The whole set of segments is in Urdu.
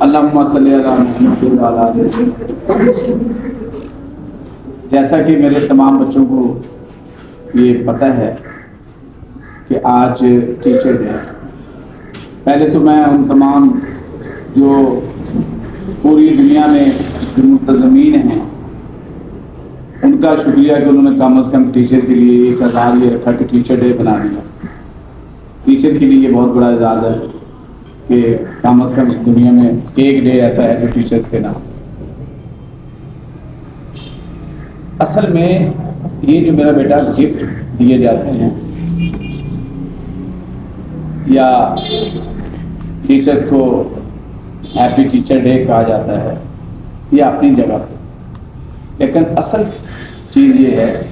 اللہم صلی علی محمد وعلی آلہ محمد۔ جیسا کہ میرے تمام بچوں کو یہ پتہ ہے کہ آج ٹیچر ڈے ہے، پہلے تو میں ان تمام جو پوری دنیا میں جو منتظمین ہیں ان کا شکریہ کہ انہوں نے کم از کم ٹیچر کے لیے ایک اعزاز یہ رکھا کہ ٹیچر ڈے بنا دیا۔ ٹیچر کے لیے یہ بہت بڑا اعزاز ہے کہ کم از کم اس دنیا میں ایک ڈے ایسا ہے جو ٹیچرز کے نام۔ اصل میں یہ جو میرا بیٹا گفٹ دیے جاتے ہیں یا ٹیچرز کو ہیپی ٹیچر ڈے کہا جاتا ہے، یہ اپنی جگہ پہ، لیکن اصل چیز یہ ہے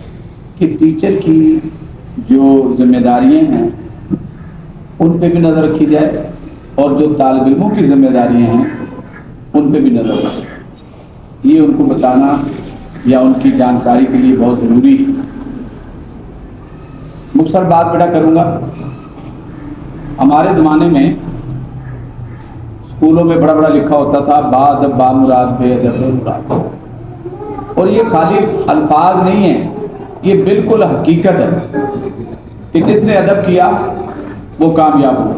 کہ ٹیچر کی جو ذمہ داریاں ہیں ان پہ بھی نظر رکھی جائے اور جو طالب علموں کی ذمہ داریاں ہیں ان پہ بھی نظر رکھی جائے۔ یہ ان کو بتانا یا ان کی جانکاری کے لیے بہت ضروری ہے۔ مختصر بات بیٹا کروں گا۔ ہمارے زمانے میں اسکولوں میں بڑا بڑا لکھا ہوتا تھا با ادب با مراد بے ادب بے مراد، اور یہ خالی الفاظ نہیں ہیں، یہ بالکل حقیقت ہے کہ جس نے ادب کیا وہ کامیاب ہوا۔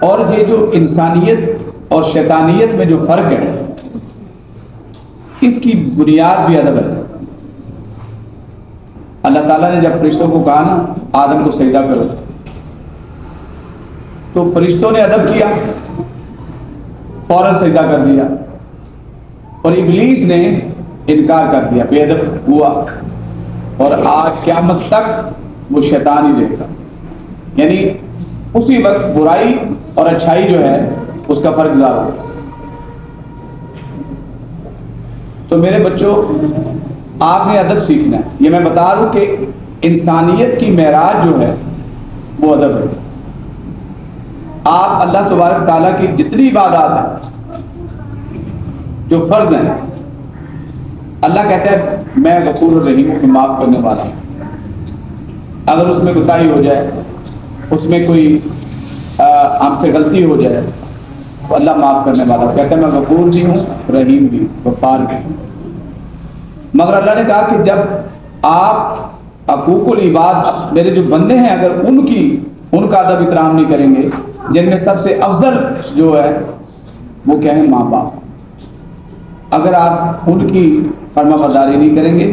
اور یہ جو انسانیت اور شیطانیت میں جو فرق ہے اس کی بنیاد بھی ادب ہے۔ اللہ تعالیٰ نے جب فرشتوں کو کہا نا آدم کو سجدہ کرو تو فرشتوں نے ادب کیا، فوراً سجدہ کر دیا، اور ابلیس نے انکار کر دیا، بے ادب ہوا، اور آج قیامت تک وہ شیطان ہی رہے گا۔ یعنی اسی وقت برائی اور اچھائی جو ہے اس کا فرق ظاہر ہو۔ تو میرے بچوں آپ نے ادب سیکھنا ہے۔ یہ میں بتا رہا ہوں کہ انسانیت کی معراج جو ہے وہ ادب ہے۔ آپ اللہ تبارک تعالیٰ کی جتنی عبادات ہیں جو فرض ہیں، اللہ کہتا ہے میں غفور الرحیم ہوں، معاف کرنے والا ہوں۔ اگر اس میں کوتاہی ہو جائے، اس میں کوئی ہم سے غلطی ہو جائے تو اللہ معاف کرنے والا کہتا ہے میں غفور بھی ہوں، رحیم بھی، غفار بھی ہوں۔ مگر اللہ نے کہا کہ جب آپ حقوق العباد میرے جو بندے ہیں اگر ان کا ادب احترام نہیں کریں گے، جن میں سب سے افضل جو ہے وہ کیا ہے ماں باپ، اگر آپ ان کی فرما برداری نہیں کریں گے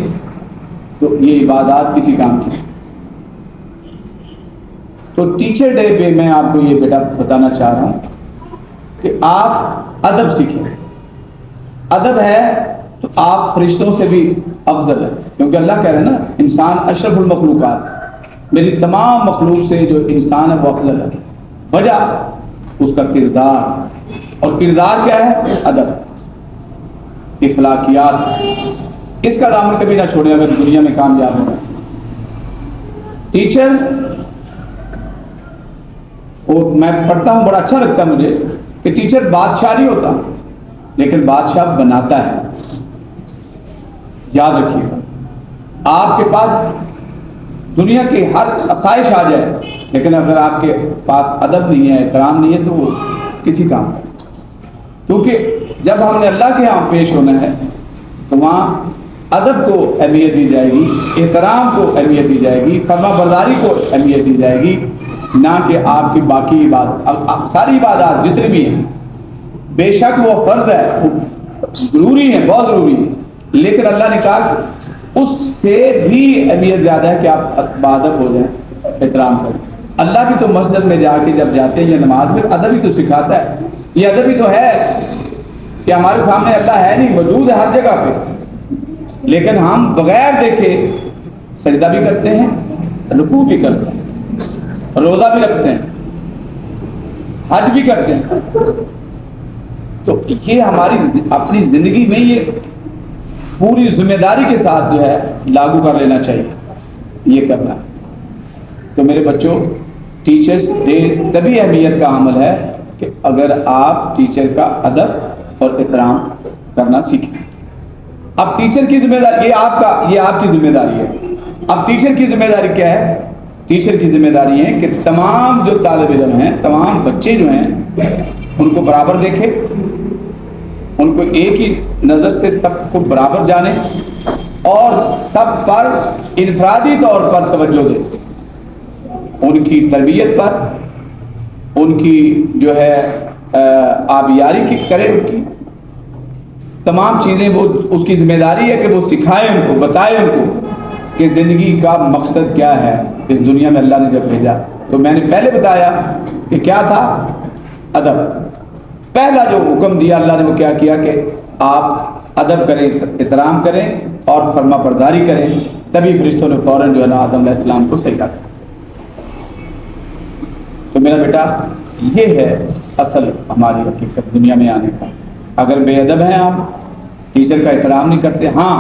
تو یہ عبادات کسی کام کی۔ تو ٹیچر ڈے پہ میں آپ کو یہ بیٹا بتانا چاہ رہا ہوں کہ آپ ادب سیکھیں۔ ادب ہے تو آپ فرشتوں سے بھی افضل ہے، کیونکہ اللہ کہہ رہے ہیں نا انسان اشرف المخلوقات، میری تمام مخلوق سے جو انسان ہے وہ افضل ہے۔ وجہ اس کا کردار، اور کردار کیا ہے؟ ادب، اخلاقیات۔ اس کا دامن کبھی نہ چھوڑیں اگر دنیا میں کامیاب ہونا۔ ٹیچر میں پڑھتا ہوں، بڑا اچھا لگتا ہے مجھے کہ ٹیچر بادشاہ نہیں ہوتا لیکن بادشاہ بناتا ہے۔ یاد رکھیے گا، آپ کے پاس دنیا کی ہر آسائش آ جائے لیکن اگر آپ کے پاس ادب نہیں ہے، احترام نہیں ہے تو وہ کسی کام کا۔ کیونکہ جب ہم نے اللہ کے یہاں پیش ہونا ہے تو وہاں ادب کو اہمیت دی جائے گی، احترام کو اہمیت دی جائے گی، فرما برداری کو اہمیت دی جائے گی، نہ کہ آپ کی باقی عبادات۔ ساری عبادات جتنی بھی ہیں بے شک وہ فرض ہے، ضروری ہے، بہت ضروری ہے، لیکن اللہ نے کہا کہ اس سے بھی اہمیت زیادہ ہے کہ آپ بادب ہو جائیں، احترام کریں۔ اللہ بھی تو مسجد میں جا کے جب جاتے ہیں یا نماز میں ادب ہی تو سکھاتا ہے۔ یہ ادب ہی تو ہے کہ ہمارے سامنے اللہ ہے نہیں، موجود ہے ہر جگہ پہ، لیکن ہم بغیر دیکھے سجدہ بھی کرتے ہیں، رکوع بھی کرتے ہیں، روزہ بھی رکھتے ہیں، حج بھی کرتے ہیں۔ تو یہ ہماری اپنی زندگی میں یہ پوری ذمہ داری کے ساتھ جو ہے لاگو کر لینا چاہیے، یہ کرنا۔ تو میرے بچوں ٹیچرز ڈے تبھی اہمیت کا عمل ہے کہ اگر آپ ٹیچر کا ادب اور احترام کرنا سیکھیں۔ اب ٹیچر کی ذمہ داری یہ آپ کی ذمہ داری ہے۔ اب ٹیچر کی ذمہ داری کیا ہے؟ ٹیچر کی ذمہ داری ہے کہ تمام جو طالب علم ہیں، تمام بچے جو ہیں ان کو برابر دیکھے، ان کو ایک ہی نظر سے سب کو برابر جانے اور سب پر انفرادی طور پر توجہ دے، ان کی تربیت پر، ان کی جو ہے آبیاری کی کرے، ان کی تمام چیزیں وہ اس کی ذمہ داری ہے کہ وہ سکھائے ان کو، بتائے ان کو کہ زندگی کا مقصد کیا ہے اس دنیا میں اللہ نے جب بھیجا۔ تو میں نے پہلے بتایا کہ کیا تھا، ادب۔ پہلا جو حکم دیا اللہ نے وہ کیا کیا کہ آپ ادب کریں، احترام کریں اور فرما برداری کریں، تبھی فرشتوں نے فوراً جو ہے نا آدم علیہ السلام کو سجدہ کیا۔ تو میرا بیٹا یہ ہے اصل ہماری حقیقت دنیا میں آنے کا۔ اگر بے ادب ہیں آپ، ٹیچر کا احترام نہیں کرتے، ہاں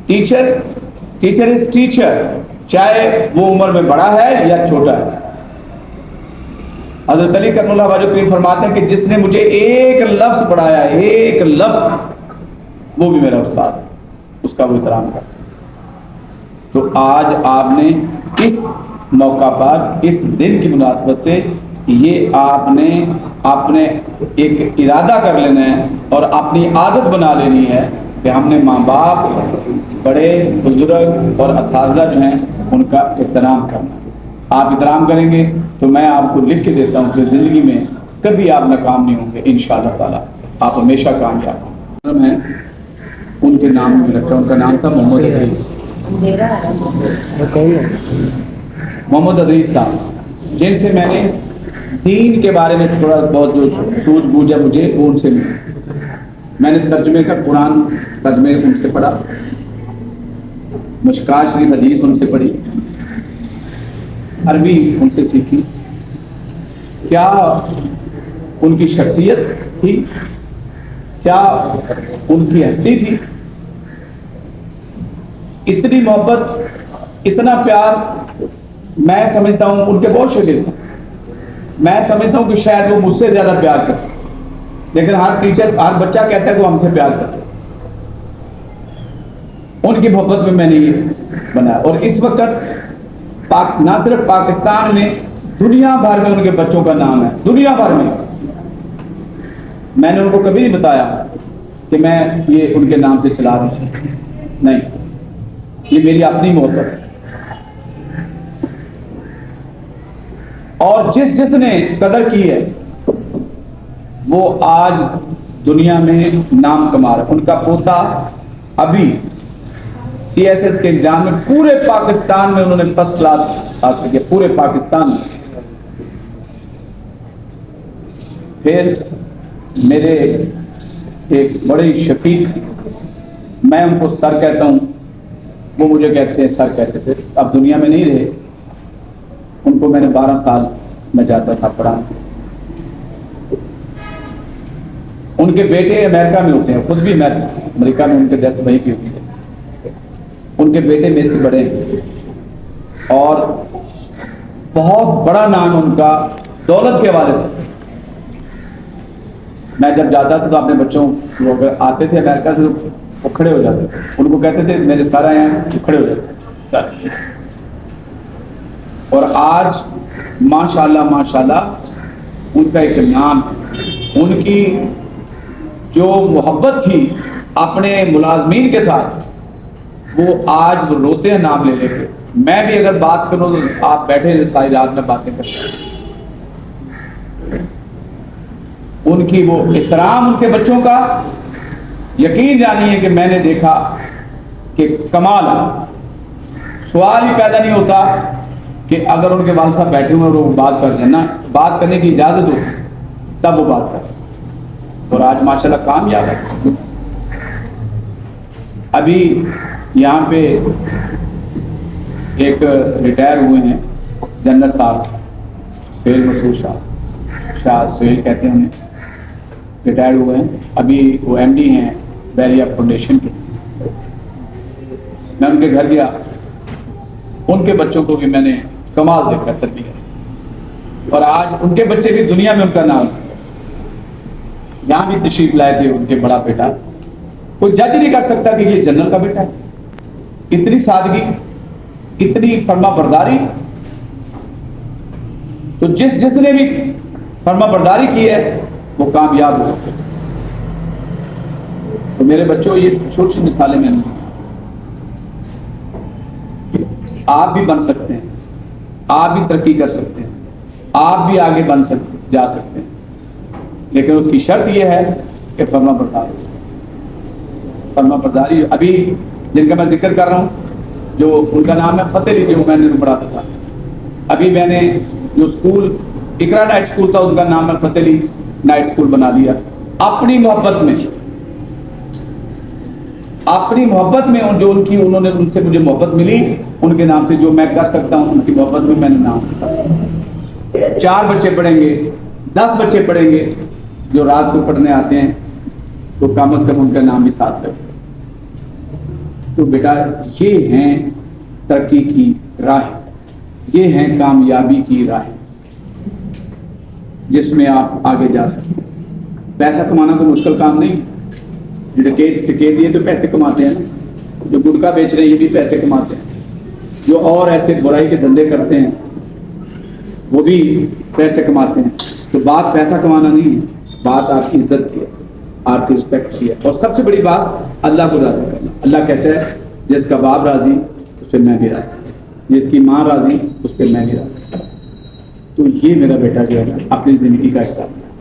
ٹیچر از ٹیچر، چاہے وہ عمر میں بڑا ہے یا چھوٹا ہے۔ حضرت علی کرم اللہ وجہ کریم فرماتے ہیں کہ جس نے مجھے ایک لفظ پڑھایا، ایک لفظ، وہ بھی میرا استاد، اس کا وہ احترام کرتا۔ تو آج آپ نے اس موقع پر، اس دن کی مناسبت سے یہ آپ نے اپنے ایک ارادہ کر لینا ہے اور اپنی عادت بنا لینی ہے کہ ہم نے ماں باپ، بڑے بزرگ اور اساتذہ جو ہیں ان کا احترام کرنا ہے۔ آپ احترام کریں گے تو میں آپ کو لکھ کے دیتا ہوں کہ زندگی میں کبھی آپ ناکام نہیں ہوں گے انشاءاللہ تعالیٰ، آپ ہمیشہ کامیاب ہوں۔ میں ان کے نام میں رکھا، ان کا نام تھا محمد ادریس، محمد ادریس صاحب، جن سے میں نے دین کے بارے میں تھوڑا بہت جو سوچ بوجھ ہے مجھے وہ ان سے ملی۔ میں نے ترجمے کا قرآن ترجمے ان سے پڑھا، مشکوٰۃ شریف حدیث ان سے پڑھی، عربی ان سے سیکھی۔ کیا ان کی شخصیت تھی، کیا ان کی ہستی تھی، اتنی محبت، اتنا پیار۔ میں سمجھتا ہوں ان کے بہت شاگرد ہیں، میں سمجھتا ہوں کہ شاید وہ مجھ سے زیادہ پیار کرتے، لیکن ہر ٹیچر، ہر بچہ کہتا ہے کہ وہ ہم سے پیار کرتے۔ ان کی محبت میں نے یہ بنایا، اور اس وقت نہ صرف پاکستان میں، دنیا بھر میں ان کے بچوں کا نام ہے، دنیا بھر میں۔ میں نے ان کو کبھی نہیں بتایا کہ میں یہ ان کے نام سے چلا رہا ہوں، نہیں، یہ میری اپنی محبت ہے۔ اور جس نے قدر کی ہے وہ آج دنیا میں نام کما رہا ہے۔ ان کا پوتا ابھی CSS کے ایگزام میں پورے پاکستان میں انہوں نے فرسٹ کلاس حاصل کیا، پورے پاکستان میں۔ پھر میرے ایک بڑے شفیق، میں ان کو سر کہتا ہوں، وہ مجھے کہتے ہیں سر، کہتے تھے، اب دنیا میں نہیں رہے۔ ان کو میں نے 12 سال میں جاتا تھا پڑھانے۔ ان کے بیٹے امریکہ میں ہوتے ہیں، خود بھی امریکہ میں ان کے ڈیتھ وہیں کی ہوئی ہے۔ ان کے بیٹے میں سے بڑے ہیں اور بہت بڑا نام ان کا دولت کے حوالے سے۔ میں جب جاتا تھا تو اپنے بچوں، وہ اگر آتے تھے امریکہ سے تو وہ کھڑے ہو جاتے تھے، ان کو کہتے تھے میرے سر آئے ہیں، وہ کھڑے ہو جاتے سر۔ اور آج ماشاءاللہ ماشاءاللہ ان کا ایک نام، ان کی جو محبت تھی اپنے ملازمین کے ساتھ، وہ آج وہ روتے ہیں نام لے لے کے۔ میں بھی اگر بات کروں تو آپ بیٹھے ساری رات میں باتیں کرتے ہیں۔ ان کی وہ احترام، ان کے بچوں کا، یقین جانیے کہ میں نے دیکھا کہ کمال ہے۔ سوال ہی پیدا نہیں ہوتا کہ اگر ان کے والد صاحب بیٹھے ہوئے اور وہ بات کر رہے ہیں نا، بات کرنے کی اجازت ہوتی تب وہ بات کرتے، اور آج ماشاءاللہ کامیاب ہے۔ ابھی یہاں پہ ایک ریٹائر ہوئے ہیں جنرل صاحب، سہیل مسعود شاہ سہیل کہتے ہیں انہیں، ریٹائر ہوئے ہیں، ابھی وہ MD ہیں بیریا فاؤنڈیشن کے۔ میں ان کے گھر گیا، ان کے بچوں کو بھی میں نے کمال دیکھا، تربیت، اور آج ان کے بچے بھی دنیا میں ان کا نام ہے۔ یہاں بھی تشریف لائے تھے ان کے بڑا بیٹا، کوئی جج نہیں کر سکتا کہ یہ جنرل کا بیٹا ہے۔ اتنی سادگی، اتنی فرما برداری۔ تو جس نے بھی فرما برداری کی ہے وہ کامیاب ہو۔ تو میرے بچوں یہ چھوٹی مثالیں میں نے آپ بھی بن سکتے ہیں، آپ بھی ترقی کر سکتے ہیں، آپ بھی آگے جا سکتے ہیں، لیکن اس کی شرط یہ ہے کہ فرما برداری۔ ابھی جن کا میں ذکر کر رہا ہوں جو ان کا نام ہے فتح علی، جو میں نے پڑھاتا تھا، ابھی میں نے جو اسکول اقرا نائٹ اسکول تھا اس کا نام میں فتح علی نائٹ اسکول بنا لیا، اپنی محبت میں جو انہوں نے ان سے مجھے محبت ملی، ان کے نام سے جو میں کر سکتا ہوں ان کی محبت میں نے نام رکھا۔ 4 بچے پڑھیں گے، 10 بچے پڑھیں گے جو رات کو پڑھنے آتے ہیں تو کم از کم ان کا نام بھی ساتھ رکھے۔ تو بیٹا یہ ہیں ترقی کی راہ، یہ ہیں کامیابی کی راہ جس میں آپ آگے جا سکتے ہیں۔ پیسہ کمانا کوئی مشکل کام نہیں، ڈکیت یہ تو پیسے کماتے ہیں نا، جو گٹکا بیچ رہے ہیں یہ بھی پیسے کماتے ہیں، جو اور ایسے برائی کے دھندے کرتے ہیں وہ بھی پیسے کماتے ہیں۔ تو بات پیسہ کمانا نہیں ہے، بات آپ کی عزت کی ہے، آپ کی رسپیکٹ کی ہے، اور سب سے بڑی بات اللہ کو راضی کرنا۔ اللہ کہتا ہے جس کا باپ راضی اس پہ میں بھی راضی، جس کی ماں راضی اس پہ میں بھی راضی۔ تو یہ میرا بیٹا جو ہے اپنی زندگی کا حصہ